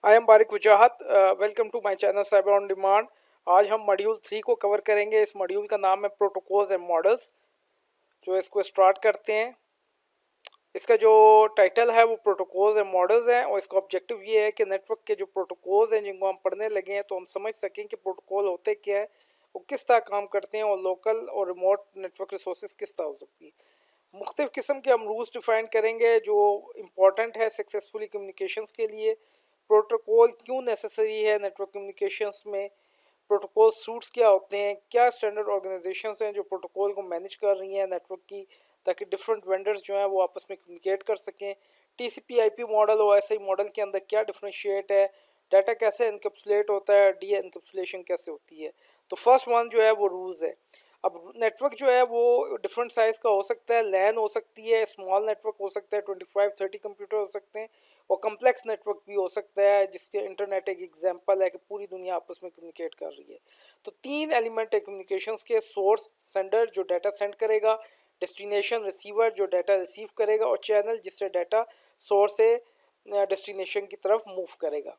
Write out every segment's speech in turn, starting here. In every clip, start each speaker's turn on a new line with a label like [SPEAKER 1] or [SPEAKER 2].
[SPEAKER 1] I am Barik Wajahat. Welcome to my channel cyber on demand. आज हम module 3 को cover करेंगे। इस मॉड्यूल का नाम है प्रोटोकॉल्स एंड मॉडल्स। जो इसको स्टार्ट करते हैं, इसका जो टाइटल है वो प्रोटोकॉल्स एंड मॉडल्स है और इसका ऑब्जेक्टिव ये है कि नेटवर्क के जो प्रोटोकॉल्स हैं जिनको हम पढ़ने लगे हैं तो हम समझ सकें कि प्रोटोकॉल होते क्या है, वो किस तरह काम करते हैं और लोकल और रिमोट नेटवर्क रिसोर्सेज किस तरह हो सकती है। मुख्तलिफ़ किस्म के हम रूल्स डिफाइन करेंगे जो इम्पॉर्टेंट है सक्सेसफुली कम्युनिकेशंस के लिए। प्रोटोकॉल क्यों नेसेसरी है नेटवर्क कम्युनिकेशंस में, प्रोटोकॉल सूट्स क्या होते हैं, क्या स्टैंडर्ड ऑर्गेनाइजेशंस हैं जो प्रोटोकॉल को मैनेज कर रही हैं नेटवर्क की, ताकि डिफरेंट वेंडर्स जो हैं वो आपस में कम्युनिकेट कर सकें। टीसीपी आईपी मॉडल और ऐसे ही मॉडल के अंदर क्या डिफ्रेंशिएट है, डाटा कैसे इनकैप्सुलेट होता है, डी इनकैप्सुलेशन कैसे होती है। तो फर्स्ट वन जो है वो रूल्स है। अब नेटवर्क जो है वो डिफरेंट साइज़ का हो सकता है। लैन हो सकती है, स्मॉल नेटवर्क हो सकता है, 25-30 कंप्यूटर हो सकते हैं, और कम्प्लेक्स नेटवर्क भी हो सकता है जिसके इंटरनेट एक एग्जांपल है कि पूरी दुनिया आपस में कम्युनिकेट कर रही है। तो तीन एलिमेंट है कम्युनिकेशंस के: सोर्स सेंडर जो डाटा सेंड करेगा, डेस्टिनेशन रिसीवर जो डाटा रिसीव करेगा, और चैनल जिससे डाटा सोर्स से डेस्टिनेशन की तरफ मूव करेगा।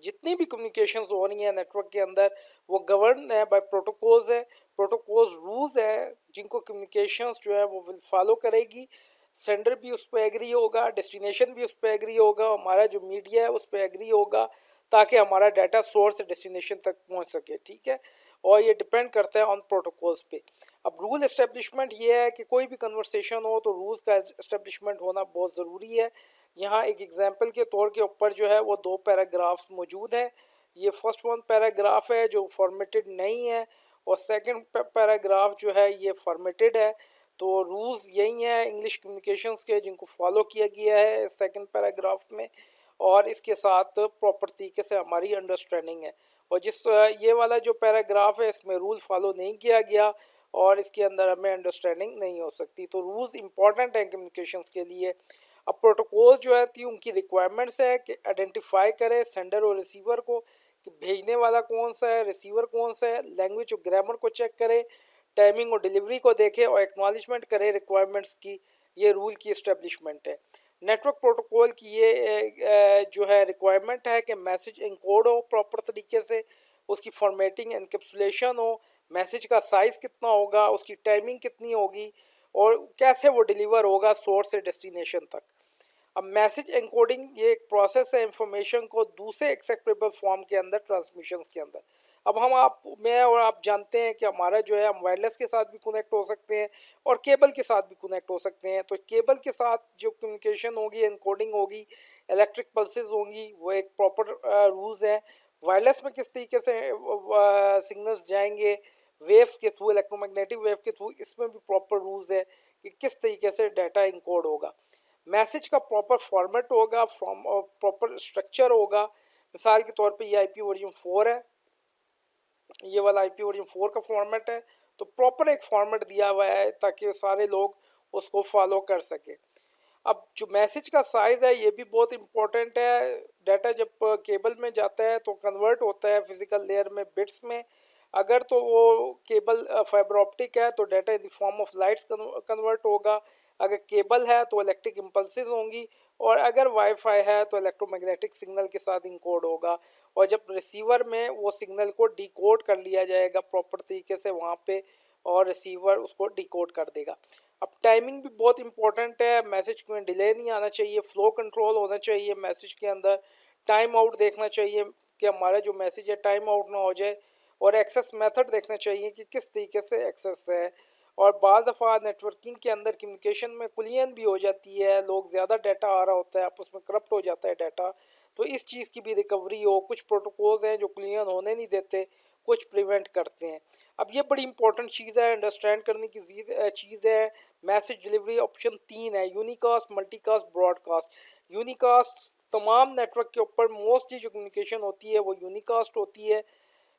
[SPEAKER 1] जितनी भी कम्युनिकेशंस हो रही हैं नेटवर्क के अंदर वो गवर्न है बाय प्रोटोकॉल्स है। प्रोटोकॉल्स रूल्स है जिनको कम्युनिकेशंस जो है वो विल फॉलो करेगी। सेंडर भी उस पर एग्री होगा, डेस्टिनेशन भी उस पर एग्री होगा, हमारा जो मीडिया है उस पर एग्री होगा, ताकि हमारा डाटा सोर्स से डेस्टिनेशन तक पहुंच सके। ठीक है, और ये डिपेंड करता है ऑन प्रोटोकॉल्स पे। अब रूल एस्टेब्लिशमेंट ये है कि कोई भी कन्वर्सेशन हो तो रूल्स का एस्टेब्लिशमेंट होना बहुत ज़रूरी है। यहाँ एक एग्जांपल के तौर के ऊपर जो है वो दो पैराग्राफ्स मौजूद हैं। ये फर्स्ट वन पैराग्राफ है जो फॉर्मेटेड नहीं है, और सेकंड पैराग्राफ जो है ये फॉर्मेटेड है। तो रूल्स यही हैं इंग्लिश कम्युनिकेशंस के जिनको फॉलो किया गया है सेकंड पैराग्राफ में, और इसके साथ प्रॉपर तरीके से हमारी अंडरस्टैंडिंग है। और जिस ये वाला जो पैराग्राफ है इसमें रूल फॉलो नहीं किया गया और इसके अंदर हमें अंडरस्टैंडिंग नहीं हो सकती। तो रूल्स इंपॉर्टेंट हैं कम्युनिकेशंस के लिए। अब प्रोटोकॉल जो है थी उनकी रिक्वायरमेंट्स है कि आइडेंटिफाई करे सेंडर और रिसीवर को, कि भेजने वाला कौन सा है, रिसीवर कौन सा है, लैंग्वेज और ग्रामर को चेक करे, टाइमिंग और डिलीवरी को देखे और एक्नॉलेजमेंट करे रिक्वायरमेंट्स की। ये रूल की इस्टेब्लिशमेंट है। नेटवर्क प्रोटोकॉल की ये जो है रिक्वायरमेंट है कि मैसेज इनकोड हो प्रॉपर तरीके से, उसकी फॉर्मेटिंग एनकैप्सुलेशन हो, मैसेज का साइज़ कितना होगा, उसकी टाइमिंग कितनी होगी, और कैसे वो डिलीवर होगा सोर्स से डेस्टिनेशन तक। अब मैसेज एनकोडिंग ये एक प्रोसेस है इंफॉर्मेशन को दूसरे एक्सेप्टेबल फॉर्म के अंदर ट्रांसमिशंस के अंदर। अब मैं और आप जानते हैं कि हमारा जो है हम वायरलेस के साथ भी कनेक्ट हो सकते हैं और केबल के साथ भी कनेक्ट हो सकते हैं। तो केबल के साथ जो कम्युनिकेशन होगी, एनकोडिंग होगी, इलेक्ट्रिक पल्सेस होंगी, वो एक प्रॉपर रूल्स है। वायरलेस में किस तरीके से सिग्नल्स जाएंगे वेव्स के थ्रू, इलेक्ट्रोमैग्नेटिक वेव के थ्रू, इसमें भी प्रॉपर रूल्स है कि किस तरीके से डाटा इनकोड होगा। मैसेज का प्रॉपर फॉर्मेट होगा, फ्रॉम प्रॉपर स्ट्रक्चर होगा। मिसाल के तौर पे ये आईपी वर्जन 4 है, ये वाला आईपी वर्जन 4 का फॉर्मेट है। तो प्रॉपर एक फॉर्मेट दिया हुआ है ताकि सारे लोग उसको फॉलो कर सके। अब जो मैसेज का साइज़ है ये भी बहुत इंपॉर्टेंट है। डाटा जब केबल में जाता है तो कन्वर्ट होता है फिजिकल लेयर में बिट्स में। अगर तो वो केबल फाइबर ऑप्टिक है तो data in the form of lights convert होगा। अगर केबल है तो इलेक्ट्रिक इम्पल्सेस होंगी, और अगर वाईफाई है तो इलेक्ट्रोमैग्नेटिक सिग्नल के साथ इनकोड होगा। और जब रिसीवर में वो सिग्नल को डिकोड कर लिया जाएगा प्रॉपर तरीके से वहाँ पे, और रिसीवर उसको डिकोड कर देगा। अब टाइमिंग भी बहुत इंपॉर्टेंट है। मैसेज में डिले नहीं आना चाहिए, फ्लो कंट्रोल होना चाहिए मैसेज के अंदर। टाइम आउट देखना चाहिए कि हमारा जो मैसेज है टाइम आउट ना हो जाए, और एक्सेस मेथड देखना चाहिए कि किस तरीके से एक्सेस है। और बाज़ दफ़ा नेटवर्किंग के अंदर कम्युनिकेशन में कुलियन भी हो जाती है, लोग ज़्यादा डाटा आ रहा होता है, आपस में करप्ट हो जाता है डाटा। तो इस चीज़ की भी रिकवरी हो। कुछ प्रोटोकॉल्स हैं जो क्लियर होने नहीं देते, कुछ प्रिवेंट करते हैं। अब ये बड़ी इंपॉर्टेंट चीज़ है, अंडरस्टैंड करने की चीज़ है। मैसेज डिलीवरी ऑप्शन 3 है: यूनिकास्ट, मल्टीकास्ट, ब्रॉडकास्ट। यूनिकास्ट तमाम नेटवर्क के ऊपर मोस्टली जो कम्युनिकेशन होती है वो यूनिकास्ट होती है।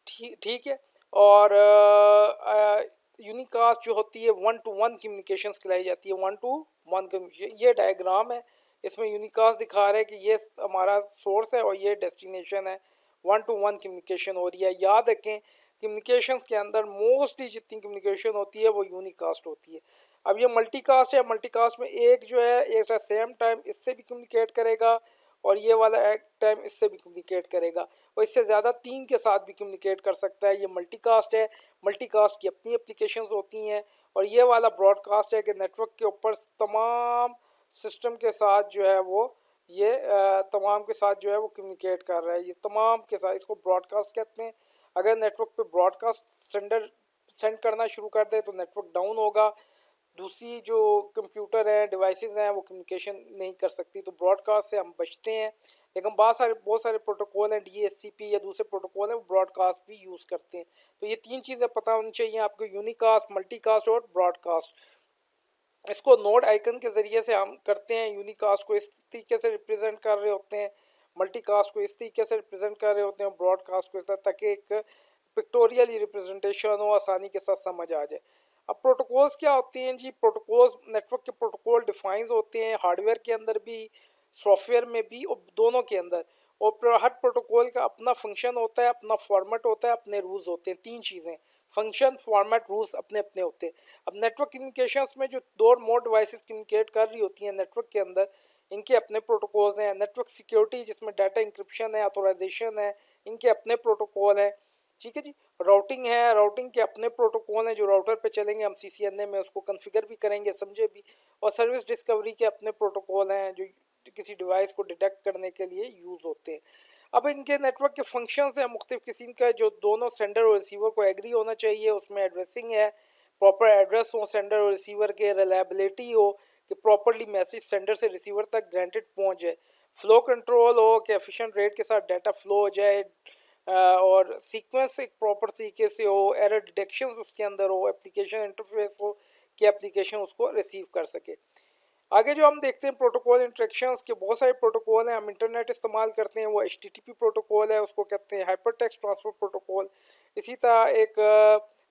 [SPEAKER 1] ठीक है। और यूनिकास्ट जो होती है 1-to-1 कम्युनिकेशंस कहलाई जाती है। 1-to-1 कम्युनिकेशन, ये डायग्राम है, इसमें यूनिकास्ट दिखा रहा है कि ये हमारा सोर्स है और ये डेस्टिनेशन है। 1-to-1 कम्युनिकेशन हो रही है। याद रखें कम्युनिकेशंस के अंदर मोस्टली जितनी कम्युनिकेशन होती है वो यूनिकास्ट होती है। अब ये मल्टीकास्ट है, मल्टीकास्ट में एक जो है एक सेम टाइम इससे भी कम्युनिकेट करेगा और ये वाला एक टाइम इससे भी कम्युनिकेट करेगा, और इससे ज़्यादा 3 के साथ भी कम्युनिकेट कर सकता है। ये मल्टीकास्ट है, मल्टीकास्ट की अपनी एप्लीकेशंस होती हैं। और ये वाला ब्रॉडकास्ट है कि नेटवर्क के ऊपर तमाम सिस्टम के साथ जो है वो ये तमाम के साथ जो है वो कम्युनिकेट कर रहा है, ये तमाम के साथ, इसको ब्रॉडकास्ट कहते हैं। अगर नेटवर्क पे ब्रॉडकास्ट सेंड करना शुरू कर दे तो नेटवर्क डाउन होगा, दूसरी जो कंप्यूटर हैं, डिवाइसेस हैं, वो कम्युनिकेशन नहीं कर सकती, तो ब्रॉडकास्ट से हम बचते हैं। लेकिन बहुत सारे प्रोटोकॉल हैं, DHCP या दूसरे प्रोटोकॉल हैं, वो ब्रॉडकास्ट भी यूज़ करते हैं। तो ये 3 चीज़ें पता होनी चाहिए आपको, यूनिकास्ट, मल्टीकास्ट और ब्रॉडकास्ट। इसको नोड आइकन के ज़रिए से हम करते हैं। यूनिकास्ट को इस तरीके से रिप्रेजेंट कर रहे होते हैं, मल्टीकास्ट को इस तरीके से रिप्रेजेंट कर रहे होते हैं, ब्रॉडकास्ट को इस तरह, ताकि एक पिक्टोरियल रिप्रेजेंटेशन हो, आसानी के साथ समझ आ जाए। अब प्रोटोकॉल्स क्या होते हैं जी? प्रोटोकॉल्स, नेटवर्क के प्रोटोकॉल डिफाइंस होते हैं हार्डवेयर के अंदर भी, सॉफ्टवेयर में भी, और दोनों के अंदर। और हर प्रोटोकॉल का अपना फंक्शन होता है, अपना फॉर्मेट होता है, अपने रूल्स होते हैं। 3 चीज़ें, फंक्शन, फॉर्मेट, रूल्स अपने अपने होते हैं। अब नेटवर्क कम्युनिकेशंस में जो दो मोड डिवाइसेस कम्युनिकेट कर रही होती हैं नेटवर्क के अंदर, इनके अपने प्रोटोकॉल्स हैं। नेटवर्क सिक्योरिटी जिसमें डाटा इंक्रिप्शन है, ऑथोराइजेशन है, इनके अपने प्रोटोकॉल हैं। ठीक है जी। राउटिंग है, राउटिंग के अपने प्रोटोकॉल हैं जो राउटर पे चलेंगे, हम CCNA में उसको कॉन्फ़िगर भी करेंगे, समझे भी। और सर्विस डिस्कवरी के अपने प्रोटोकॉल हैं जो किसी डिवाइस को डिटेक्ट करने के लिए यूज़ होते हैं। अब इनके नेटवर्क के फंक्शंस हैं मुख्तलिफ किस्म का, जो दोनों सेंडर और रिसीवर को एग्री होना चाहिए। उसमें एड्रेसिंग है, प्रॉपर एड्रेस हो सेंडर और रिसीवर के, रिलायबिलिटी हो कि प्रॉपरली मैसेज सेंडर से रिसीवर तक ग्रांटेड पहुंच जाए, फ्लो कंट्रोल हो कि एफिशिएंट रेट के साथ डाटा फ्लो हो जाए, और सीक्वेंस एक प्रॉपर तरीके से हो, एरर डिटेक्शन उसके अंदर हो, एप्लीकेशन इंटरफेस हो कि एप्लीकेशन उसको रिसीव कर सके। आगे जो हम देखते हैं प्रोटोकॉल इंटरेक्शंस के, बहुत सारे प्रोटोकॉल हैं। हम इंटरनेट इस्तेमाल करते हैं, वो HTTP प्रोटोकॉल है, उसको कहते हैं हाइपर टेक्स्ट ट्रांसफ़र प्रोटोकॉल। इसी तरह एक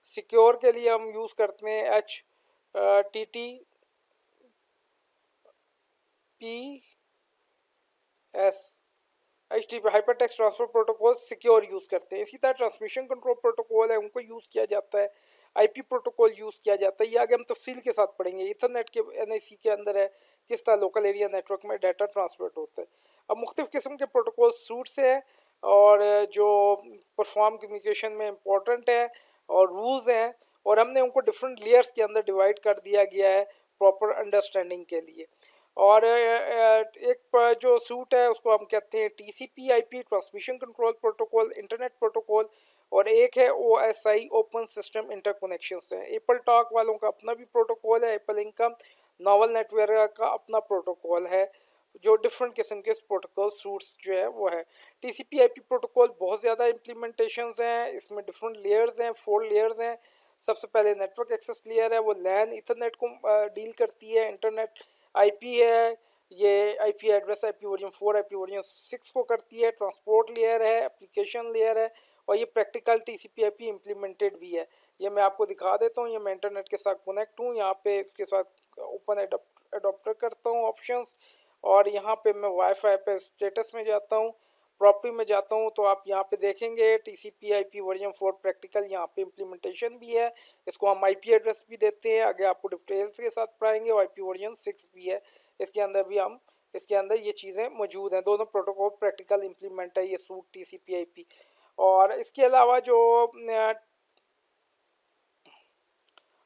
[SPEAKER 1] सिक्योर के लिए हम यूज़ करते हैं HTTPS hyper text transfer protocol secure use करते हैं। इसी तरह ट्रांसमिशन कंट्रोल प्रोटोकॉल है, उनको यूज़ किया जाता है। IP प्रोटोकॉल यूज़ किया जाता है, ये आगे हम तफसील के साथ पढ़ेंगे। ईथरनेट के NIC के अंदर है किस तरह लोकल एरिया नेटवर्क में डाटा ट्रांसफर होता है। अब मुख्तलिफ़ किस्म के प्रोटोकॉल सूट्स हैं, और जो परफॉर्म कम्युनिकेशन में इम्पोर्टेंट है, और रूल्स हैं, और हमने उनको डिफरेंट लेयर्स के अंदर डिवाइड कर दिया गया है प्रॉपर अंडरस्टैंडिंग के लिए। और एक जो सूट है उसको हम कहते हैं TCP/IP transmission control protocol, internet protocol. और एक है OSI ओपन सिस्टम इंटरकनेक्शंस है। एप्पल टॉक वालों का अपना भी प्रोटोकॉल है, एप्पल इनकम, नॉवल नेटवर्क का अपना प्रोटोकॉल है, जो डिफरेंट किस्म के प्रोटोकॉल सूट्स जो है वो है। TCP/IP प्रोटोकॉल बहुत ज़्यादा इम्प्लीमेंटेशंस हैं, इसमें डिफरेंट लेयर्स हैं, 4 लेयर्स हैं। सबसे पहले नेटवर्क एक्सेस लेयर है, वो लैन ईथरनेट को डील करती है। इंटरनेट IP है, ये IP address IP version 4 IP version 6 को करती है। ट्रांसपोर्ट लेयर है, एप्लीकेशन लेयर है, और ये प्रैक्टिकल TCP/IP इम्प्लीमेंटेड भी है। ये मैं आपको दिखा देता हूँ, ये मैं इंटरनेट के साथ कनेक्ट हूँ, यहाँ पे इसके साथ ओपन एडोप्टर करता हूँ ऑप्शंस, और यहाँ पे मैं वाईफाई पे स्टेटस में जाता हूँ, प्रॉपर्टी में जाता हूँ, तो आप यहाँ पे देखेंगे TCP/IP वर्जन 4 प्रैक्टिकल यहाँ पे इम्प्लीमेंटेशन भी है। इसको हम IP एड्रेस भी देते हैं, आगे आपको डिटेल्स के साथ पढ़ाएंगे। और IP वर्जन 6 भी है, इसके अंदर भी हम इसके अंदर ये चीज़ें मौजूद हैं। दोनों प्रोटोकॉल प्रैक्टिकल इम्प्लीमेंट है, ये सूट TCP/IP। और इसके अलावा जो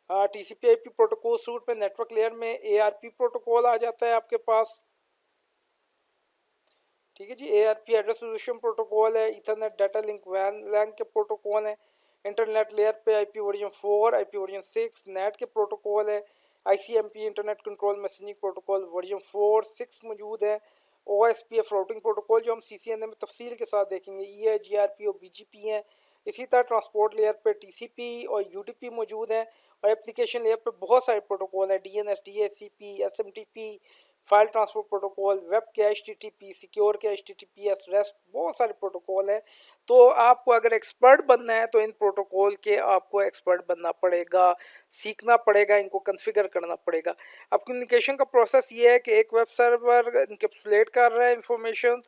[SPEAKER 1] TCP/IP प्रोटोकॉल सूट में नेटवर्क लेयर में ARP प्रोटोकॉल आ जाता है आपके पास। ठीक है जी। ARP एड्रेस रिजोल्यूशन प्रोटोकॉल है, ईथरनेट डाटा लिंक WAN के प्रोटोकॉल हैं। इंटरनेट लेयर पे IP version 4 IP version 6 net के प्रोटोकॉल है। ICMP internet control messaging protocol version 4 6 मौजूद है। OSPF राउटिंग प्रोटोकॉल जो हम CCNA में तफसील के साथ देखेंगे, ये GRP और BGP हैं। इसी तरह ट्रांसपोर्ट लेयर पे TCP और UDP मौजूद है। और एप्लीकेशन लेयर पे बहुत सारे प्रोटोकॉल हैं, DNS DHCP SMTP, file transfer protocol, web के HTTP, सिक्योर के HTTPS, रेस्ट, बहुत सारे प्रोटोकॉल हैं। तो आपको अगर एक्सपर्ट बनना है तो इन प्रोटोकॉल के आपको एक्सपर्ट बनना पड़ेगा, सीखना पड़ेगा, इनको कॉन्फ़िगर करना पड़ेगा। अब कम्युनिकेशन का प्रोसेस ये है कि एक वेब सर्वर इनकैप्सुलेट कर रहा है इंफॉर्मेशन,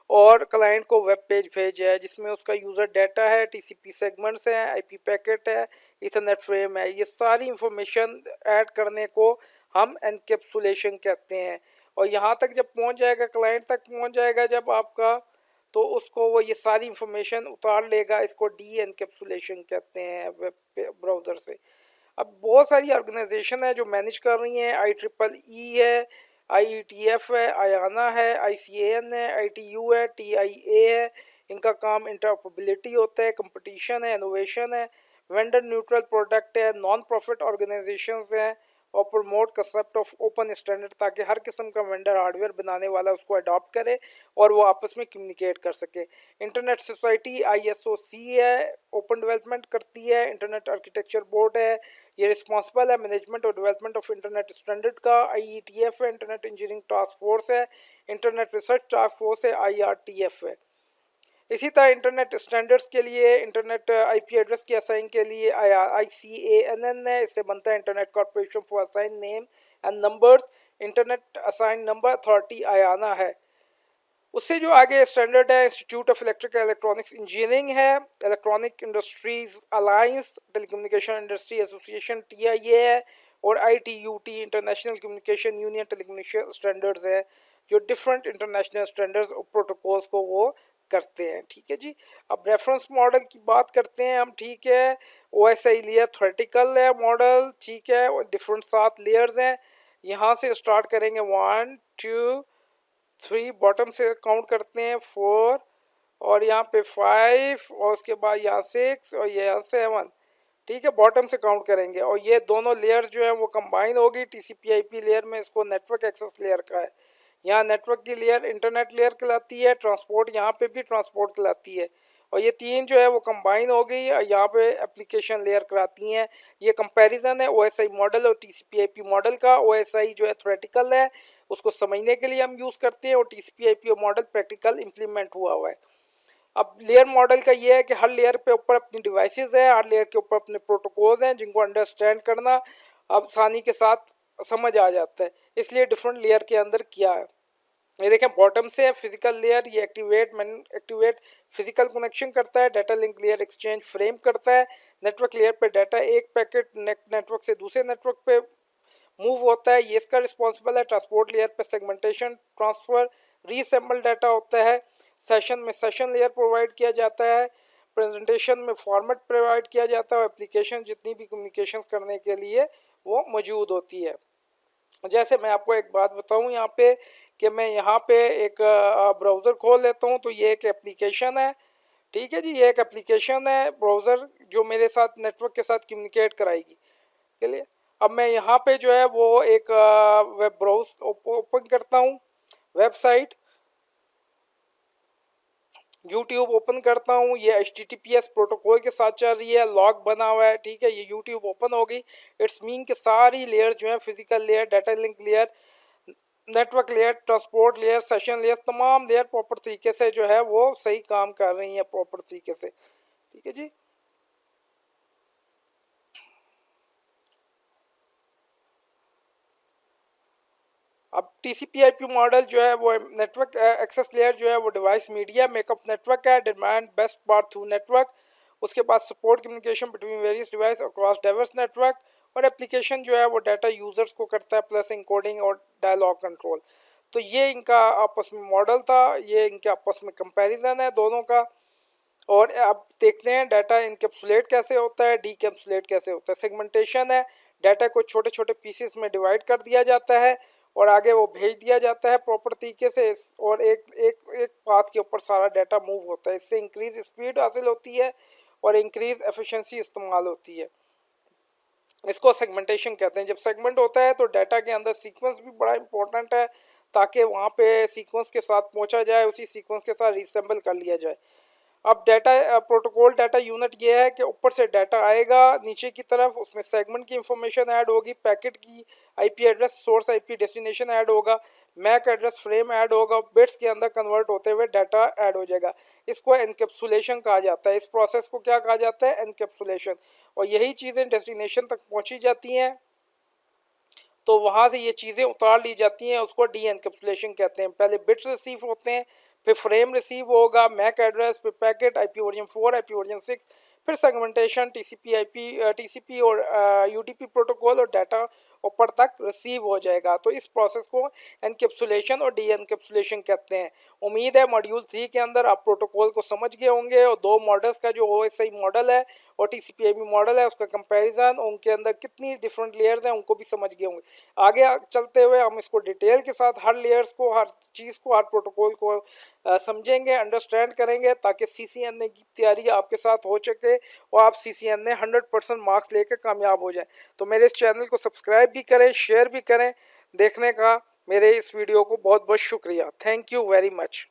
[SPEAKER 1] और क्लाइंट को वेब पेज भेज है जिसमें उसका यूज़र डाटा है, TCP सेगमेंट्स हैं, IP पैकेट है, ईथरनेट फ्रेम है। ये सारी इंफॉर्मेशन ऐड करने को हम एनकैप्सुलेशन कहते हैं। और यहाँ तक जब पहुँच जाएगा, क्लाइंट तक पहुँच जाएगा जब आपका, तो उसको वो ये सारी इंफॉर्मेशन उतार लेगा। इसको डी एनकैप्सुलेशन कहते हैं वेब ब्राउज़र से। अब बहुत सारी ऑर्गेनाइजेशन है जो मैनेज कर रही हैं। IEEE है, IETF है, आयाना है, ICAN है, ITU है, TIA है। इनका काम इंटरऑपरेबिलिटी होता है, कंपटीशन है, इनोवेशन है, वेंडर न्यूट्रल प्रोडक्ट है, नॉन प्रॉफिट ऑर्गेनाइजेशंस हैं, और promote concept of open standard, ताकि हर किस्म का वेंडर हार्डवेयर बनाने वाला उसको अडॉप्ट करे और वो आपस में कम्युनिकेट कर सके। इंटरनेट सोसाइटी ISOC है, ओपन डेवलपमेंट करती है। इंटरनेट आर्किटेक्चर बोर्ड है, ये रिस्पॉन्सिबल है मैनेजमेंट और डेवलपमेंट ऑफ इंटरनेट स्टैंडर्ड का। IETF है, इंटरनेट इंजीनियरिंग टास्क फोर्स है। इंटरनेट रिसर्च टास्क फोर्स है, IRTF है। इसी तरह इंटरनेट स्टैंडर्ड्स के लिए, इंटरनेट IP एड्रेस के असाइन के लिए ICANN है, इससे बनता है internet corporation for assign name and numbers. Internet assign number authority IANA है। उससे जो आगे स्टैंडर्ड है, institute of electrical electronics engineering है, electronic industries alliance, telecommunication industry association TIA है, और ITUT international communication union telecommunication standards है, जो डिफरेंट इंटरनेशनल स्टैंडर्ड्स और प्रोटोकॉल्स को वो करते हैं। ठीक है जी। अब रेफरेंस मॉडल की बात करते हैं हम। ठीक है, OSI लेयर थ्योरेटिकल है मॉडल। ठीक है, और डिफरेंट 7 लेयर्स हैं। यहाँ से स्टार्ट करेंगे 1 2 3, बॉटम से काउंट करते हैं 4, और यहाँ पे 5, और उसके बाद यहाँ 6, और ये यहाँ 7। ठीक है, बॉटम से काउंट करेंगे, और ये दोनों लेयर्स जो है वो कंबाइन होगी TCP/IP लेयर में। इसको नेटवर्क एक्सेस लेयर का है। यहाँ नेटवर्क की लेयर इंटरनेट लेयर कहलाती है। ट्रांसपोर्ट यहाँ पे भी ट्रांसपोर्ट कहलाती है, और ये तीन जो है वो कंबाइन हो गई और यहाँ पे एप्लीकेशन लेयर कराती हैं। ये कंपैरिजन है OSI मॉडल और TCP/IP मॉडल का। OSI जो है थ्योरेटिकल है, उसको समझने के लिए हम यूज़ करते हैं, और TCP/IP मॉडल प्रैक्टिकल इम्प्लीमेंट हुआ है। अब लेयर मॉडल का ये है कि हर लेयर पे ऊपर अपनी डिवाइसेस हैं, हर लेयर के ऊपर अपने प्रोटोकॉल्स हैं, जिनको अंडरस्टैंड करना अब आसानी के साथ समझ आ जाता है। इसलिए डिफरेंट लेयर के अंदर किया है। ये देखें, बॉटम से है फिजिकल लेयर, ये एक्टिवेट फिजिकल कनेक्शन करता है। Data link layer exchange frame करता है। नेटवर्क लेयर पे डाटा एक पैकेट नेटवर्क से दूसरे नेटवर्क पे मूव होता है, ये इसका रिस्पॉन्सिबल है। ट्रांसपोर्ट लेयर पे सेगमेंटेशन, ट्रांसफ़र, रीअसेंबल डाटा होता है। सेशन में सेशन लेयर प्रोवाइड किया जाता है। प्रेजेंटेशन में फॉर्मेट प्रोवाइड किया जाता है। एप्लीकेशन जितनी भी कम्युनिकेशंस करने के लिए वो मौजूद होती है। जैसे मैं आपको एक बात बताऊं यहाँ पे, कि मैं यहाँ पे एक ब्राउज़र खोल लेता हूँ, तो ये एक एप्लीकेशन है। ठीक है जी, ये एक एप्लीकेशन है ब्राउज़र, जो मेरे साथ नेटवर्क के साथ कम्युनिकेट कराएगी। चलिए, अब मैं यहाँ पे जो है वो एक वेब ब्राउज ओपन करता हूँ। वेबसाइट YouTube ओपन करता हूँ। ये HTTPS प्रोटोकॉल के साथ चल रही है, लॉग बना हुआ है। ठीक है, ये YouTube ओपन हो गई। इट्स मीन कि सारी लेयर जो है, physical layer, data link layer, network layer, transport layer, session layer, तमाम लेयर प्रॉपर तरीके से जो है वो सही काम कर रही हैं प्रॉपर तरीके से। ठीक है जी। अब TCP/IP मॉडल जो है वो नेटवर्क एक्सेस लेयर जो है वो डिवाइस मीडिया मेकअप नेटवर्क है, demand best path through network. उसके बाद support communication between various device across diverse network, और एप्लीकेशन जो है वो डाटा यूजर्स को करता है, प्लस इंकोडिंग और डायलॉग कंट्रोल। तो ये इनका आपस में मॉडल था, ये इनके आपस में कंपैरिजन है दोनों का। और अब देखते हैं डाटा इनकेप्सुलेट कैसे होता है, डीकेप्सुलेट कैसे होता है। सेगमेंटेशन है, डाटा को छोटे छोटे पीसेस में डिवाइड कर दिया जाता है, और आगे वो भेज दिया जाता है प्रॉपर तरीके से, और एक एक एक पाथ के ऊपर सारा डाटा मूव होता है। इससे इंक्रीज स्पीड हासिल होती है और इंक्रीज एफिशिएंसी इस्तेमाल होती है। इसको सेगमेंटेशन कहते हैं। जब सेगमेंट होता है तो डाटा के अंदर सीक्वेंस भी बड़ा इंपॉर्टेंट है, ताकि वहाँ पे सीक्वेंस के साथ पहुँचा जाए, उसी सीक्वेंस के साथ रीसेंबल कर लिया जाए। अब डाटा प्रोटोकॉल डाटा यूनिट ये है कि ऊपर से डाटा आएगा नीचे की तरफ, उसमें सेगमेंट की इंफॉर्मेशन ऐड होगी, पैकेट की IP address, source IP, destination add होगा, मैक एड्रेस फ्रेम ऐड होगा, बिट्स के अंदर कन्वर्ट होते हुए डाटा ऐड हो जाएगा। इसको एनकैप्सुलेशन कहा जाता है। इस प्रोसेस को क्या कहा जाता है? एनकैप्सुलेशन। और यही चीज़ें डेस्टिनेशन तक पहुँची जाती हैं, तो वहाँ से ये चीज़ें उतार ली जाती हैं, उसको डी एनकैप्सुलेशन कहते हैं। पहले बिट्स रिसीव होते हैं, फिर फ्रेम रिसीव होगा, मैक एड्रेस, फिर packet, IP version 4, IP version 6, फिर सेगमेंटेशन, TCP और UDP प्रोटोकॉल, और डाटा ऊपर तक रिसीव हो जाएगा। तो इस प्रोसेस को एनकैप्सुलेशन और डी एनकैप्सुलेशन कहते हैं। उम्मीद है मॉड्यूल 3 के अंदर आप प्रोटोकॉल को समझ गए होंगे और दो मॉडल्स का जो OSI मॉडल है और TCP/IP मॉडल है उसका कंपैरिजन, उनके अंदर कितनी डिफरेंट लेयर्स हैं उनको भी समझ गए होंगे। आगे चलते हुए हम इसको डिटेल के साथ हर लेयर्स को, हर चीज़ को, हर प्रोटोकॉल को समझेंगे, अंडरस्टैंड करेंगे ताकि CCNA की तैयारी आपके साथ हो सके और आप CCNA 100% मार्क्स लेकर कामयाब हो जाए। तो मेरे इस चैनल को सब्सक्राइब भी करें, शेयर भी करें। देखने का मेरे इस वीडियो को बहुत बहुत शुक्रिया। Thank you very much.